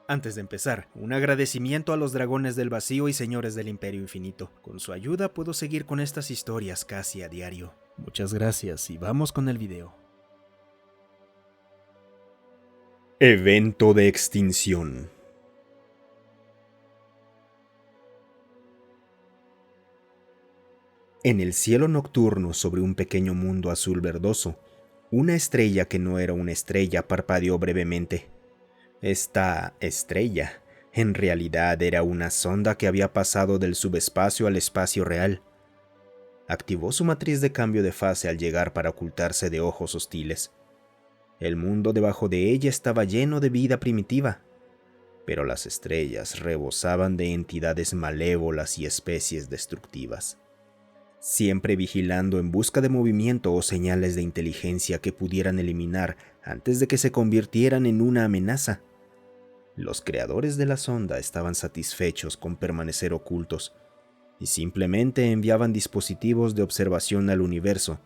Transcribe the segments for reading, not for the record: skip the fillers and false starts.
Antes de empezar, un agradecimiento a los dragones del vacío y señores del Imperio Infinito. Con su ayuda puedo seguir con estas historias casi a diario. Muchas gracias y vamos con el video. Evento de extinción. En el cielo nocturno sobre un pequeño mundo azul verdoso, una estrella que no era una estrella parpadeó brevemente. Esta estrella, en realidad, era una sonda que había pasado del subespacio al espacio real. Activó su matriz de cambio de fase al llegar para ocultarse de ojos hostiles. El mundo debajo de ella estaba lleno de vida primitiva, pero las estrellas rebosaban de entidades malévolas y especies destructivas, siempre vigilando en busca de movimiento o señales de inteligencia que pudieran eliminar antes de que se convirtieran en una amenaza. Los creadores de la sonda estaban satisfechos con permanecer ocultos y simplemente enviaban dispositivos de observación al universo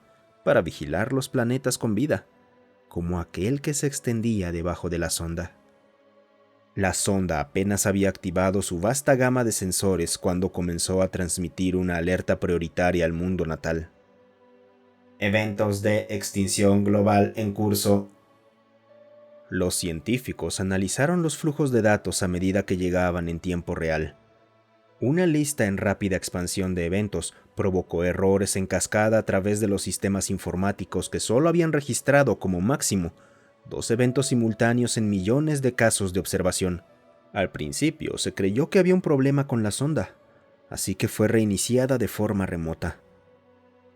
para vigilar los planetas con vida, como aquel que se extendía debajo de la sonda. La sonda apenas había activado su vasta gama de sensores cuando comenzó a transmitir una alerta prioritaria al mundo natal. Eventos de extinción global en curso. Los científicos analizaron los flujos de datos a medida que llegaban en tiempo real. Una lista en rápida expansión de eventos provocó errores en cascada a través de los sistemas informáticos que solo habían registrado como máximo 2 eventos simultáneos en millones de casos de observación. Al principio se creyó que había un problema con la sonda, así que fue reiniciada de forma remota.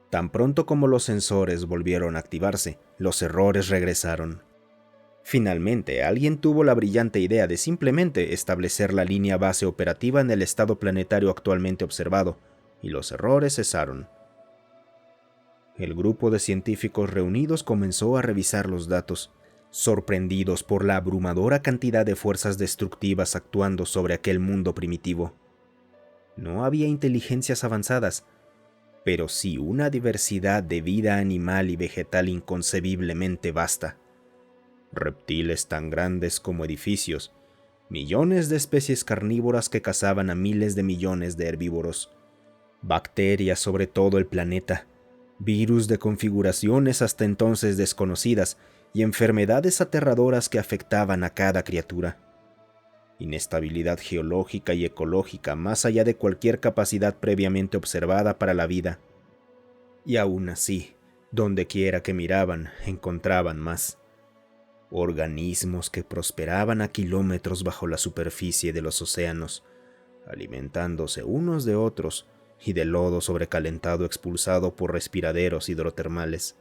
Tan pronto como los sensores volvieron a activarse, los errores regresaron. Finalmente, alguien tuvo la brillante idea de simplemente establecer la línea base operativa en el estado planetario actualmente observado, y los errores cesaron. El grupo de científicos reunidos comenzó a revisar los datos, sorprendidos por la abrumadora cantidad de fuerzas destructivas actuando sobre aquel mundo primitivo. No había inteligencias avanzadas, pero sí una diversidad de vida animal y vegetal inconcebiblemente vasta. Reptiles tan grandes como edificios, millones de especies carnívoras que cazaban a miles de millones de herbívoros, bacterias sobre todo el planeta, virus de configuraciones hasta entonces desconocidas y enfermedades aterradoras que afectaban a cada criatura. Inestabilidad geológica y ecológica más allá de cualquier capacidad previamente observada para la vida. Y aún así, dondequiera que miraban, encontraban más. Organismos que prosperaban a kilómetros bajo la superficie de los océanos, alimentándose unos de otros y de lodo sobrecalentado expulsado por respiraderos hidrotermales,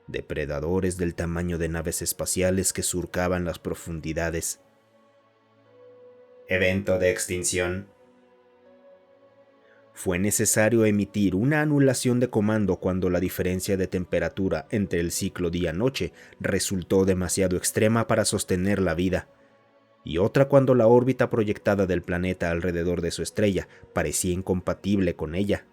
depredadores del tamaño de naves espaciales que surcaban las profundidades. Evento de extinción. Fue necesario emitir una anulación de comando cuando la diferencia de temperatura entre el ciclo día-noche resultó demasiado extrema para sostener la vida, y otra cuando la órbita proyectada del planeta alrededor de su estrella parecía incompatible con ella.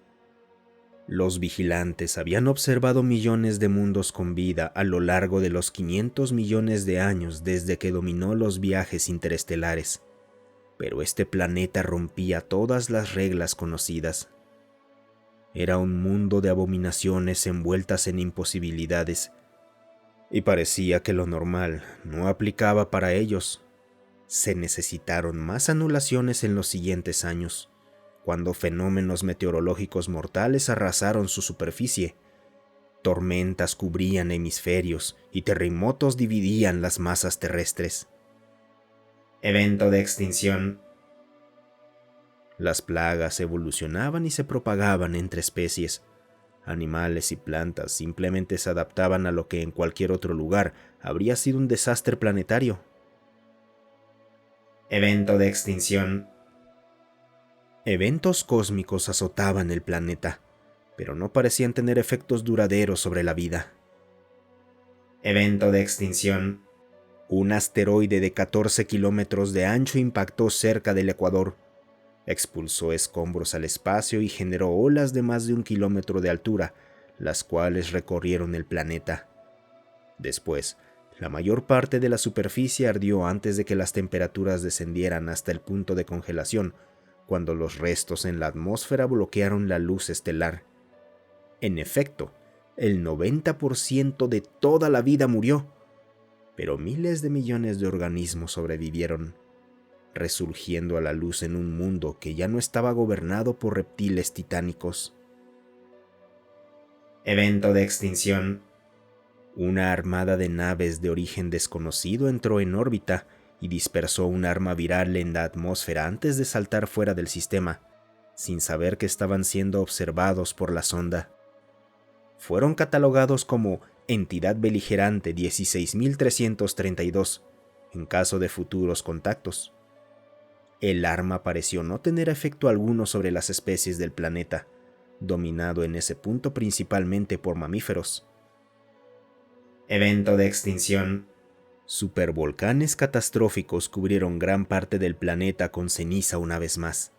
Los vigilantes habían observado millones de mundos con vida a lo largo de los 500 millones de años desde que dominó los viajes interestelares. Pero este planeta rompía todas las reglas conocidas. Era un mundo de abominaciones envueltas en imposibilidades, y parecía que lo normal no aplicaba para ellos. Se necesitaron más anulaciones en los siguientes años, cuando fenómenos meteorológicos mortales arrasaron su superficie. Tormentas cubrían hemisferios y terremotos dividían las masas terrestres. Evento de extinción. Las plagas evolucionaban y se propagaban entre especies. Animales y plantas simplemente se adaptaban a lo que en cualquier otro lugar habría sido un desastre planetario. Evento de extinción. Eventos cósmicos azotaban el planeta, pero no parecían tener efectos duraderos sobre la vida. Evento de extinción. Un asteroide de 14 kilómetros de ancho impactó cerca del Ecuador. Expulsó escombros al espacio y generó olas de más de 1 kilómetro de altura, las cuales recorrieron el planeta. Después, La mayor parte de la superficie ardió antes de que las temperaturas descendieran hasta el punto de congelación, cuando los restos en la atmósfera bloquearon la luz estelar. En efecto, el 90% de toda la vida murió, pero miles de millones de organismos sobrevivieron, resurgiendo a la luz en un mundo que ya no estaba gobernado por reptiles titánicos. Evento de extinción. Una armada de naves de origen desconocido entró en órbita y dispersó un arma viral en la atmósfera antes de saltar fuera del sistema, sin saber que estaban siendo observados por la sonda. Fueron catalogados como entidad beligerante 16332 en caso de futuros contactos. El arma pareció no tener efecto alguno sobre las especies del planeta, dominado en ese punto principalmente por mamíferos. Evento de extinción. Supervolcanes catastróficos cubrieron gran parte del planeta con ceniza una vez más.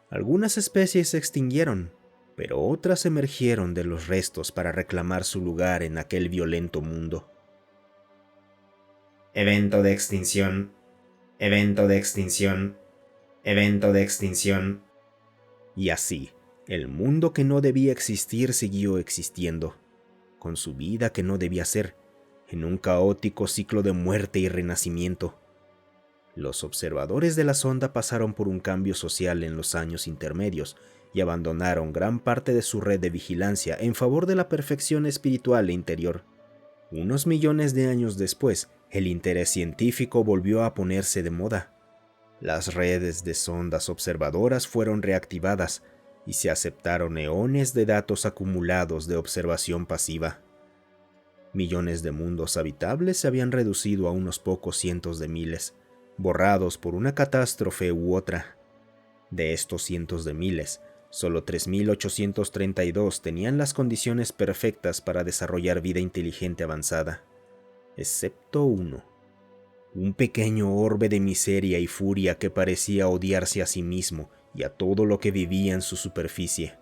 Algunas especies se extinguieron, pero otras emergieron de los restos para reclamar su lugar en aquel violento mundo. Evento de extinción. Evento de extinción. Evento de extinción. Y así, el mundo que no debía existir siguió existiendo, con su vida que no debía ser, en un caótico ciclo de muerte y renacimiento. Los observadores de la sonda pasaron por un cambio social en los años intermedios y abandonaron gran parte de su red de vigilancia en favor de la perfección espiritual e interior. Unos millones de años después, el interés científico volvió a ponerse de moda. Las redes de sondas observadoras fueron reactivadas y se aceptaron eones de datos acumulados de observación pasiva. Millones de mundos habitables se habían reducido a unos pocos cientos de miles, borrados por una catástrofe u otra. De estos cientos de miles, solo 3.832 tenían las condiciones perfectas para desarrollar vida inteligente avanzada, excepto uno. Un pequeño orbe de miseria y furia que parecía odiarse a sí mismo y a todo lo que vivía en su superficie,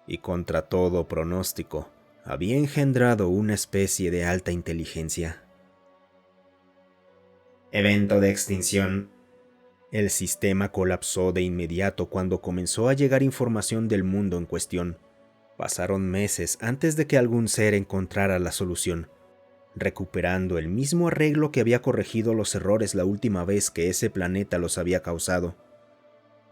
y contra todo pronóstico, había engendrado una especie de alta inteligencia. Evento de extinción. El sistema colapsó de inmediato cuando comenzó a llegar información del mundo en cuestión. Pasaron meses antes de que algún ser encontrara la solución, recuperando el mismo arreglo que había corregido los errores la última vez que ese planeta los había causado.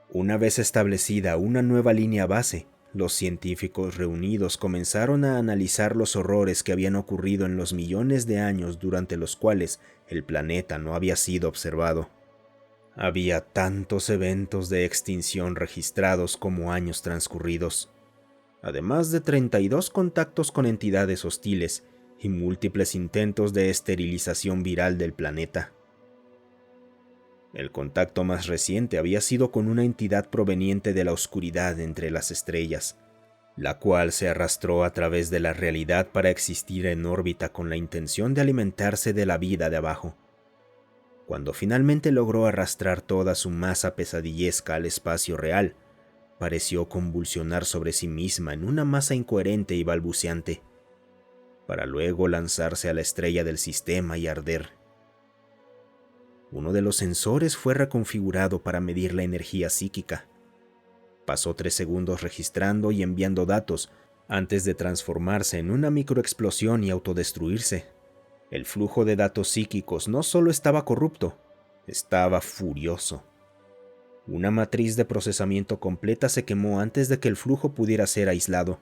Una vez establecida una nueva línea base, los científicos reunidos comenzaron a analizar los horrores que habían ocurrido en los millones de años durante los cuales el planeta no había sido observado. Había tantos eventos de extinción registrados como años transcurridos, además de 32 contactos con entidades hostiles y múltiples intentos de esterilización viral del planeta. El contacto más reciente había sido con una entidad proveniente de la oscuridad entre las estrellas, la cual se arrastró a través de la realidad para existir en órbita con la intención de alimentarse de la vida de abajo. Cuando finalmente logró arrastrar toda su masa pesadillesca al espacio real, pareció convulsionar sobre sí misma en una masa incoherente y balbuceante, para luego lanzarse a la estrella del sistema y arder. Uno de los sensores fue reconfigurado para medir la energía psíquica. Pasó 3 segundos registrando y enviando datos antes de transformarse en una microexplosión y autodestruirse. El flujo de datos psíquicos no solo estaba corrupto, estaba furioso. Una matriz de procesamiento completa se quemó antes de que el flujo pudiera ser aislado.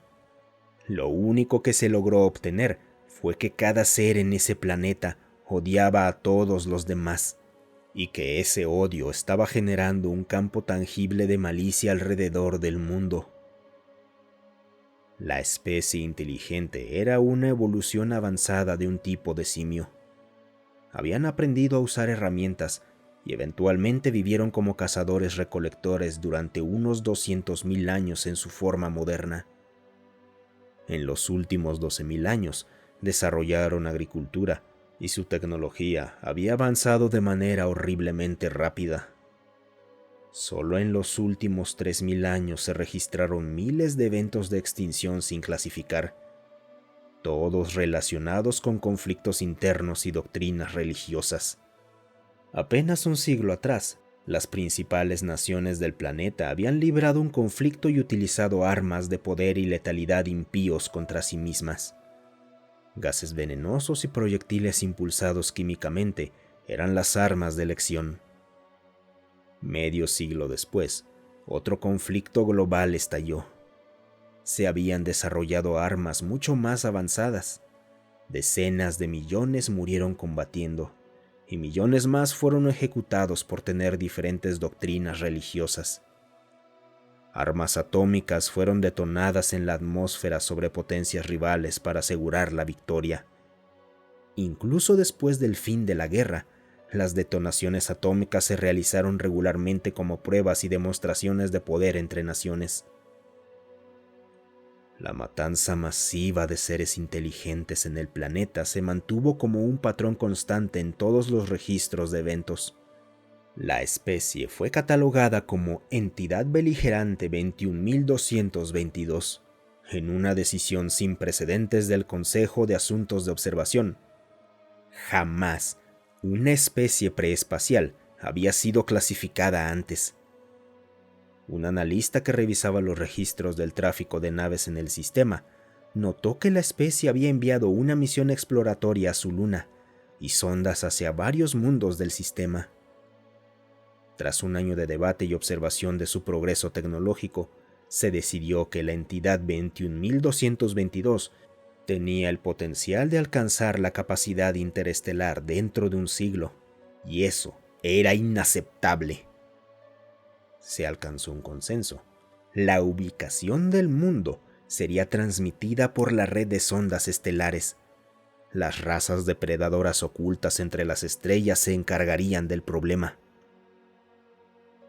Lo único que se logró obtener fue que cada ser en ese planeta odiaba a todos los demás, y que ese odio estaba generando un campo tangible de malicia alrededor del mundo. La especie inteligente era una evolución avanzada de un tipo de simio. Habían aprendido a usar herramientas y eventualmente vivieron como cazadores-recolectores durante unos 200.000 años en su forma moderna. En los últimos 12.000 años desarrollaron agricultura y su tecnología había avanzado de manera horriblemente rápida. Solo en los últimos 3.000 años se registraron miles de eventos de extinción sin clasificar. todos relacionados con conflictos internos y doctrinas religiosas. Apenas un siglo atrás, las principales naciones del planeta habían librado un conflicto y utilizado armas de poder y letalidad impíos contra sí mismas. Gases venenosos y proyectiles impulsados químicamente eran las armas de elección. Medio siglo después, otro conflicto global estalló. Se habían desarrollado armas mucho más avanzadas. Decenas de millones murieron combatiendo, y millones más fueron ejecutados por tener diferentes doctrinas religiosas. Armas atómicas fueron detonadas en la atmósfera sobre potencias rivales para asegurar la victoria. Incluso después del fin de la guerra, las detonaciones atómicas se realizaron regularmente como pruebas y demostraciones de poder entre naciones. La matanza masiva de seres inteligentes en el planeta se mantuvo como un patrón constante en todos los registros de eventos. La especie fue catalogada como Entidad Beligerante 21222 en una decisión sin precedentes del Consejo de Asuntos de Observación. Jamás una especie preespacial había sido clasificada antes. Un analista que revisaba los registros del tráfico de naves en el sistema notó que la especie había enviado una misión exploratoria a su luna y sondas hacia varios mundos del sistema. Tras un año de debate y observación de su progreso tecnológico, se decidió que la entidad 21222 tenía el potencial de alcanzar la capacidad interestelar dentro de un siglo, y eso era inaceptable. Se alcanzó un consenso. La ubicación del mundo sería transmitida por la red de sondas estelares. Las razas depredadoras ocultas entre las estrellas se encargarían del problema.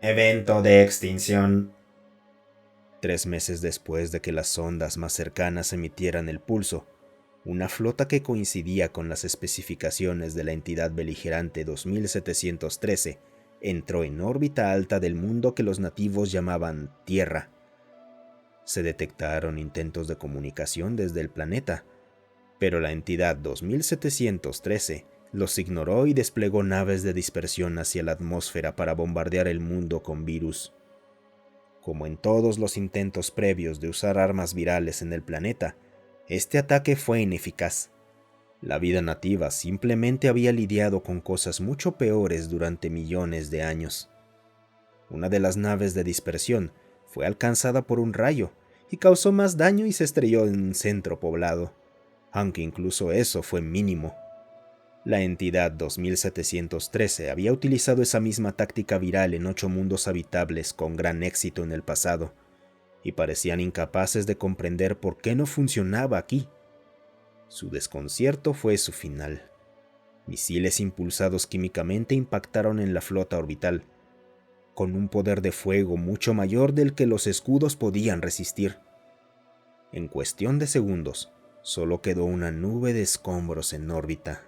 Evento de extinción. 3 meses después de que las sondas más cercanas emitieran el pulso, una flota que coincidía con las especificaciones de la entidad beligerante 2713 entró en órbita alta del mundo que los nativos llamaban Tierra. Se detectaron intentos de comunicación desde el planeta, pero la entidad 2713 los ignoró y desplegó naves de dispersión hacia la atmósfera para bombardear el mundo con virus. Como en todos los intentos previos de usar armas virales en el planeta, este ataque fue ineficaz. La vida nativa simplemente había lidiado con cosas mucho peores durante millones de años. Una de las naves de dispersión fue alcanzada por un rayo y causó más daño y se estrelló en un centro poblado, aunque incluso eso fue mínimo. La entidad 2713 había utilizado esa misma táctica viral en 8 mundos habitables con gran éxito en el pasado, y parecían incapaces de comprender por qué no funcionaba aquí. Su desconcierto fue su final. Misiles impulsados químicamente impactaron en la flota orbital, con un poder de fuego mucho mayor del que los escudos podían resistir. En cuestión de segundos, solo quedó una nube de escombros en órbita.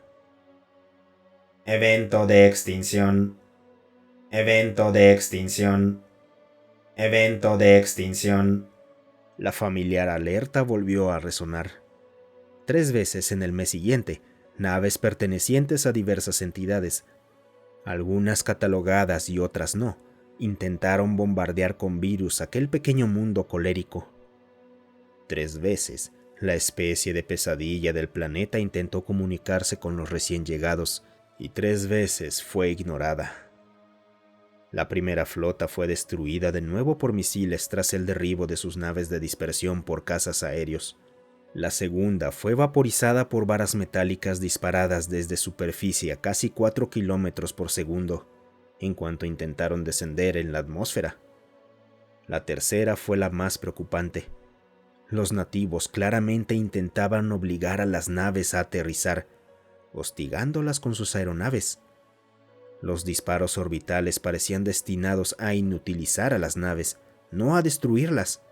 Evento de extinción. Evento de extinción. Evento de extinción. La familiar alerta volvió a resonar. 3 veces en el mes siguiente, naves pertenecientes a diversas entidades, algunas catalogadas y otras no, intentaron bombardear con virus aquel pequeño mundo colérico. 3 veces, la especie de pesadilla del planeta intentó comunicarse con los recién llegados, y 3 veces fue ignorada. La primera flota fue destruida de nuevo por misiles tras el derribo de sus naves de dispersión por cazas aéreos. La segunda fue vaporizada por varas metálicas disparadas desde superficie a casi 4 kilómetros por segundo, en cuanto intentaron descender en la atmósfera. La tercera fue la más preocupante. Los nativos claramente intentaban obligar a las naves a aterrizar, hostigándolas con sus aeronaves. Los disparos orbitales parecían destinados a inutilizar a las naves, no a destruirlas.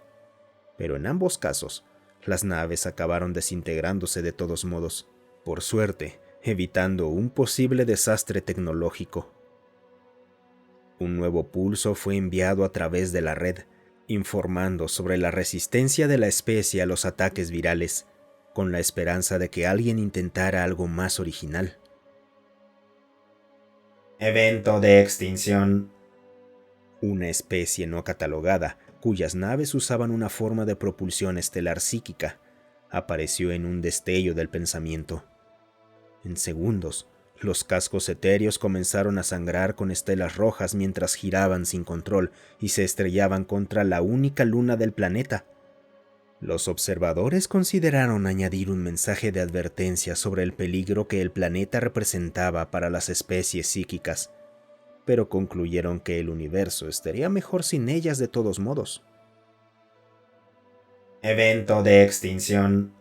Pero en ambos casos, las naves acabaron desintegrándose de todos modos, por suerte, evitando un posible desastre tecnológico. Un nuevo pulso fue enviado a través de la red, informando sobre la resistencia de la especie a los ataques virales, con la esperanza de que alguien intentara algo más original. Evento de extinción. Una especie no catalogada, cuyas naves usaban una forma de propulsión estelar psíquica, apareció en un destello del pensamiento. En segundos, los cascos etéreos comenzaron a sangrar con estelas rojas mientras giraban sin control y se estrellaban contra la única luna del planeta. Los observadores consideraron añadir un mensaje de advertencia sobre el peligro que el planeta representaba para las especies psíquicas, pero concluyeron que el universo estaría mejor sin ellas de todos modos. Evento de extinción.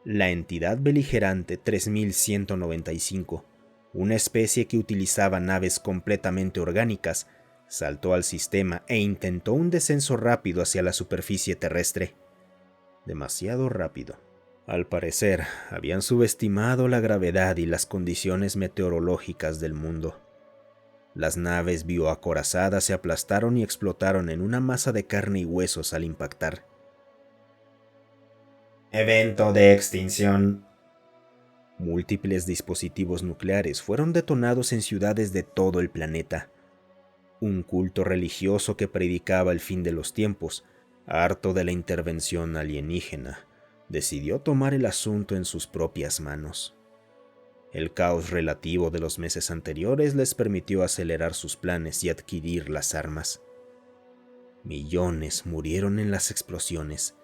La entidad beligerante 3195, una especie que utilizaba naves completamente orgánicas, saltó al sistema e intentó un descenso rápido hacia la superficie terrestre. Demasiado rápido. Al parecer, habían subestimado la gravedad y las condiciones meteorológicas del mundo. Las naves bioacorazadas se aplastaron y explotaron en una masa de carne y huesos al impactar. Evento de extinción. Múltiples dispositivos nucleares fueron detonados en ciudades de todo el planeta. Un culto religioso que predicaba el fin de los tiempos, harto de la intervención alienígena, decidió tomar el asunto en sus propias manos. El caos relativo de los meses anteriores les permitió acelerar sus planes y adquirir las armas. Millones murieron en las explosiones,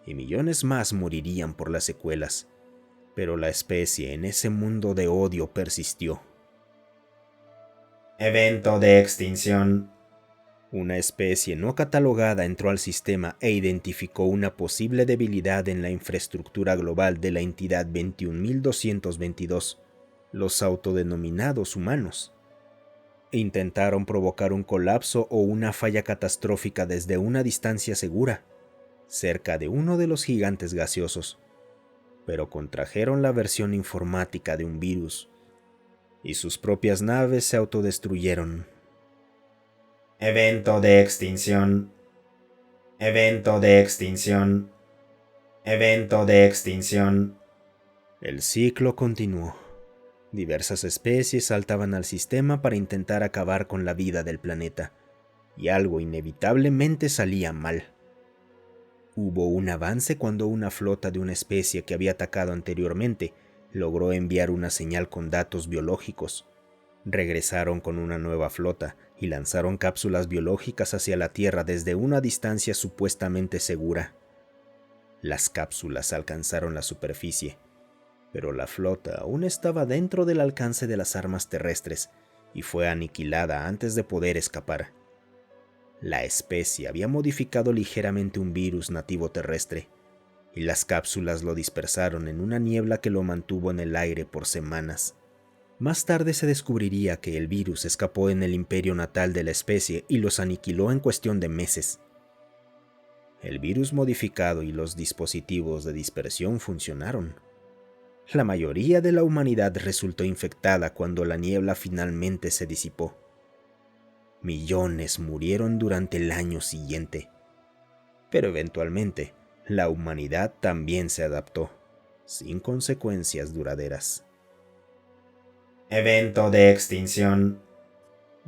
y millones más morirían por las secuelas, pero la especie en ese mundo de odio persistió. Evento de extinción. Una especie no catalogada entró al sistema e identificó una posible debilidad en la infraestructura global de la entidad 21222, los autodenominados humanos. Intentaron provocar un colapso o una falla catastrófica desde una distancia segura, cerca de uno de los gigantes gaseosos, pero contrajeron la versión informática de un virus, y sus propias naves se autodestruyeron. Evento de extinción. Evento de extinción. Evento de extinción. El ciclo continuó. Diversas especies saltaban al sistema para intentar acabar con la vida del planeta, y algo inevitablemente salía mal. Hubo un avance cuando una flota de una especie que había atacado anteriormente logró enviar una señal con datos biológicos. Regresaron con una nueva flota y lanzaron cápsulas biológicas hacia la Tierra desde una distancia supuestamente segura. Las cápsulas alcanzaron la superficie, pero la flota aún estaba dentro del alcance de las armas terrestres y fue aniquilada antes de poder escapar. La especie había modificado ligeramente un virus nativo terrestre, y las cápsulas lo dispersaron en una niebla que lo mantuvo en el aire por semanas. Más tarde se descubriría que el virus escapó en el imperio natal de la especie y los aniquiló en cuestión de meses. El virus modificado y los dispositivos de dispersión funcionaron. La mayoría de la humanidad resultó infectada cuando la niebla finalmente se disipó. Millones murieron durante el año siguiente, pero eventualmente la humanidad también se adaptó, sin consecuencias duraderas. Evento de extinción.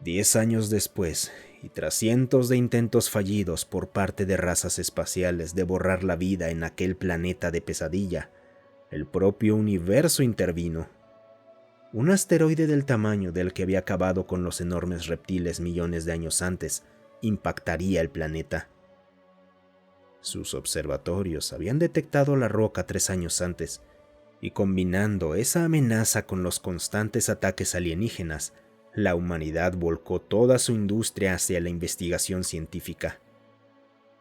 10 años después, y tras cientos de intentos fallidos por parte de razas espaciales de borrar la vida en aquel planeta de pesadilla, el propio universo intervino. Un asteroide del tamaño del que había acabado con los enormes reptiles millones de años antes impactaría el planeta. Sus observatorios habían detectado la roca 3 años antes, y combinando esa amenaza con los constantes ataques alienígenas, la humanidad volcó toda su industria hacia la investigación científica.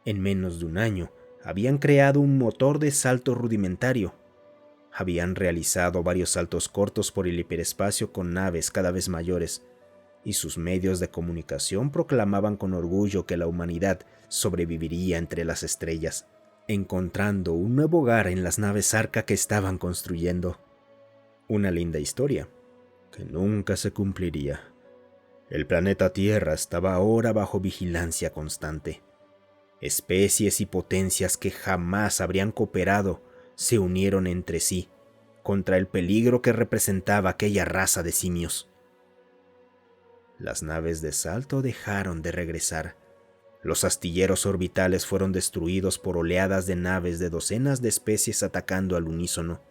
En menos de un año, habían creado un motor de salto rudimentario. Habían realizado varios saltos cortos por el hiperespacio con naves cada vez mayores, y sus medios de comunicación proclamaban con orgullo que la humanidad sobreviviría entre las estrellas, encontrando un nuevo hogar en las naves Arca que estaban construyendo. Una linda historia, que nunca se cumpliría. El planeta Tierra estaba ahora bajo vigilancia constante. Especies y potencias que jamás habrían cooperado se unieron entre sí contra el peligro que representaba aquella raza de simios. Las naves de salto dejaron de regresar. Los astilleros orbitales fueron destruidos por oleadas de naves de docenas de especies atacando al unísono.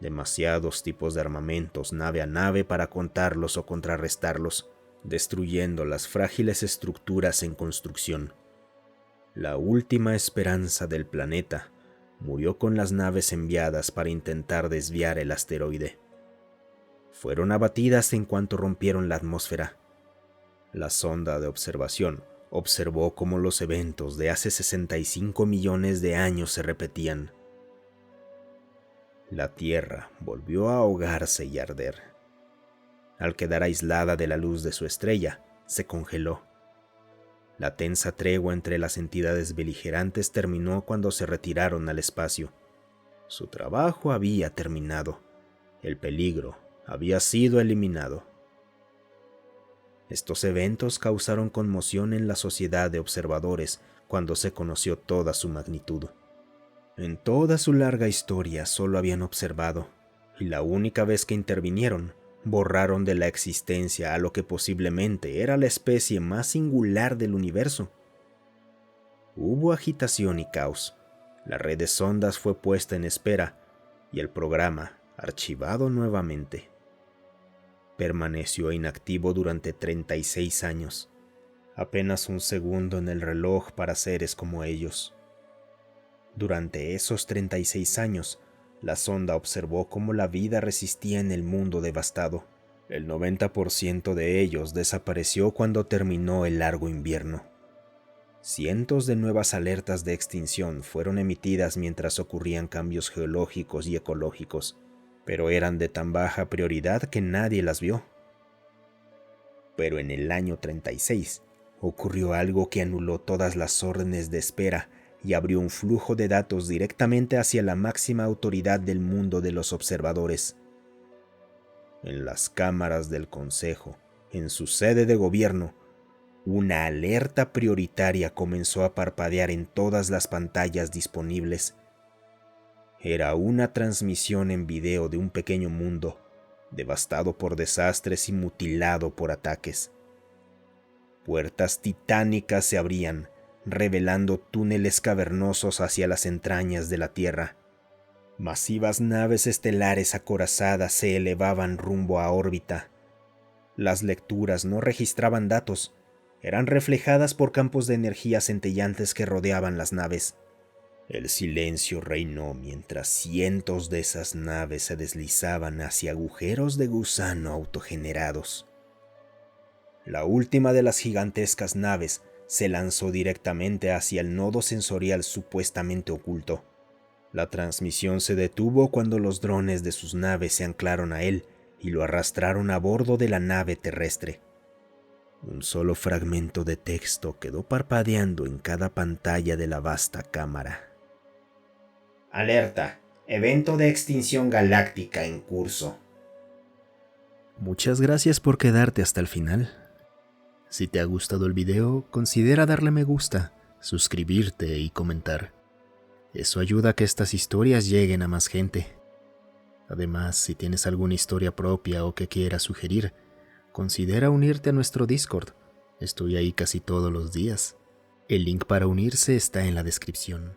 Demasiados tipos de armamentos nave a nave para contarlos o contrarrestarlos, destruyendo las frágiles estructuras en construcción. La última esperanza del planeta murió con las naves enviadas para intentar desviar el asteroide. Fueron abatidas en cuanto rompieron la atmósfera. La sonda de observación observó cómo los eventos de hace 65 millones de años se repetían. La Tierra volvió a ahogarse y arder. Al quedar aislada de la luz de su estrella, se congeló. La tensa tregua entre las entidades beligerantes terminó cuando se retiraron al espacio. Su trabajo había terminado. El peligro había sido eliminado. Estos eventos causaron conmoción en la sociedad de observadores cuando se conoció toda su magnitud. En toda su larga historia solo habían observado, y la única vez que intervinieron, borraron de la existencia a lo que posiblemente era la especie más singular del universo. Hubo agitación y caos. La red de sondas fue puesta en espera y el programa archivado nuevamente. Permaneció inactivo durante 36 años, apenas un segundo en el reloj para seres como ellos. Durante esos 36 años, la sonda observó cómo la vida resistía en el mundo devastado. El 90% de ellos desapareció cuando terminó el largo invierno. Cientos de nuevas alertas de extinción fueron emitidas mientras ocurrían cambios geológicos y ecológicos, pero eran de tan baja prioridad que nadie las vio. Pero en el año 36 ocurrió algo que anuló todas las órdenes de espera y abrió un flujo de datos directamente hacia la máxima autoridad del mundo de los observadores. En las cámaras del Consejo, en su sede de gobierno, una alerta prioritaria comenzó a parpadear en todas las pantallas disponibles. Era una transmisión en video de un pequeño mundo, devastado por desastres y mutilado por ataques. Puertas titánicas se abrían, revelando túneles cavernosos hacia las entrañas de la Tierra. Masivas naves estelares acorazadas se elevaban rumbo a órbita. Las lecturas no registraban datos, eran reflejadas por campos de energía centellantes que rodeaban las naves. El silencio reinó mientras cientos de esas naves se deslizaban hacia agujeros de gusano autogenerados. La última de las gigantescas naves se lanzó directamente hacia el nodo sensorial supuestamente oculto. La transmisión se detuvo cuando los drones de sus naves se anclaron a él y lo arrastraron a bordo de la nave terrestre. Un solo fragmento de texto quedó parpadeando en cada pantalla de la vasta cámara. Alerta. Evento de extinción galáctica en curso. Muchas gracias por quedarte hasta el final. Si te ha gustado el video, considera darle me gusta, suscribirte y comentar. Eso ayuda a que estas historias lleguen a más gente. Además, si tienes alguna historia propia o que quieras sugerir, considera unirte a nuestro Discord. Estoy ahí casi todos los días. El link para unirse está en la descripción.